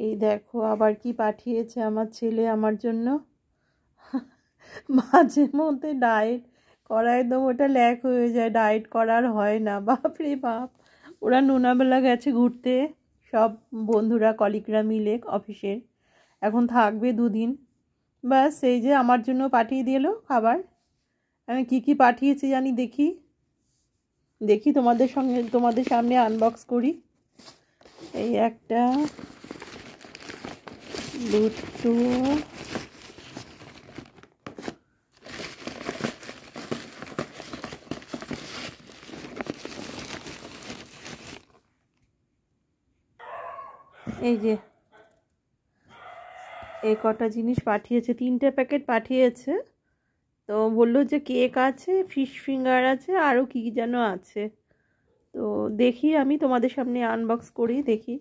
এই দেখো আবার কি পাঠিয়েছে আমার ছেলে আমার জন্য। মাঝে মধ্যে ডায়েট করা একদম ওটা ল্যাক হয়ে যায়, ডায়েট করার হয় না, বাপরে বাপ। ওরা নোনাবেলা গেছে ঘুরতে, সব বন্ধুরা কলিগরা মিলে অফিসের, এখন থাকবে 2 দিন। ব্যাস এই যে আমার জন্য পাঠিয়ে দিল খাবার। আমি কি পাঠিয়েছি জানি, দেখি দেখি তোমাদের সামনে আনবক্স করি। এই একটা, দুটো, এই যে এই কটা জিনিস পাঠিয়েছে, 3টে প্যাকেট পাঠিয়েছে। তো বললো যে কেক আছে, ফিশ ফিঙ্গার আছে, আরও কী যেন আছে। তো দেখি আমি তোমাদের সামনে আনবক্স করি, দেখি।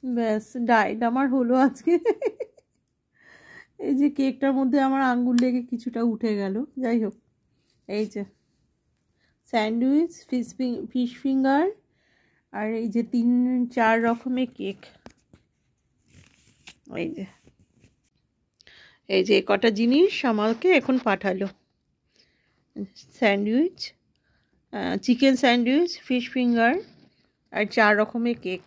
ব্যাস ডায়েট আমার হলো আজকে। এই যে কেকটার মধ্যে আমার আঙ্গুল লেগে কিছুটা উঠে গেল, যাই হোক। এই যে স্যান্ডউইচ, ফিশ ফিঙ্গার, আর এই যে 3-4 রকমের কেক। এই যে কটা জিনিস আমাকে এখন পাঠালো। Sandwich, chicken sandwich, fish finger, আর 4 রকমের কেক।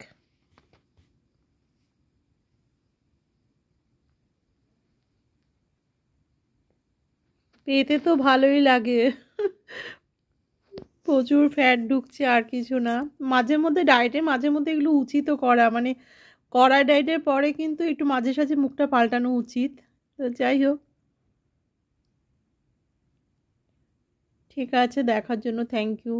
পেতে তো ভালোই লাগে, প্রচুর ফ্যাট ঢুকছে, আর কিছু না। মাঝে মধ্যে ডায়েটে মাঝে মধ্যে এগুলো উচিত করা, মানে কড়া ডায়েটের পরে কিন্তু একটু মাঝে সাঝে মুখটা পাল্টানো উচিত। তো যাই হোক, ঠিক আছে, দেখার জন্য থ্যাংক ইউ।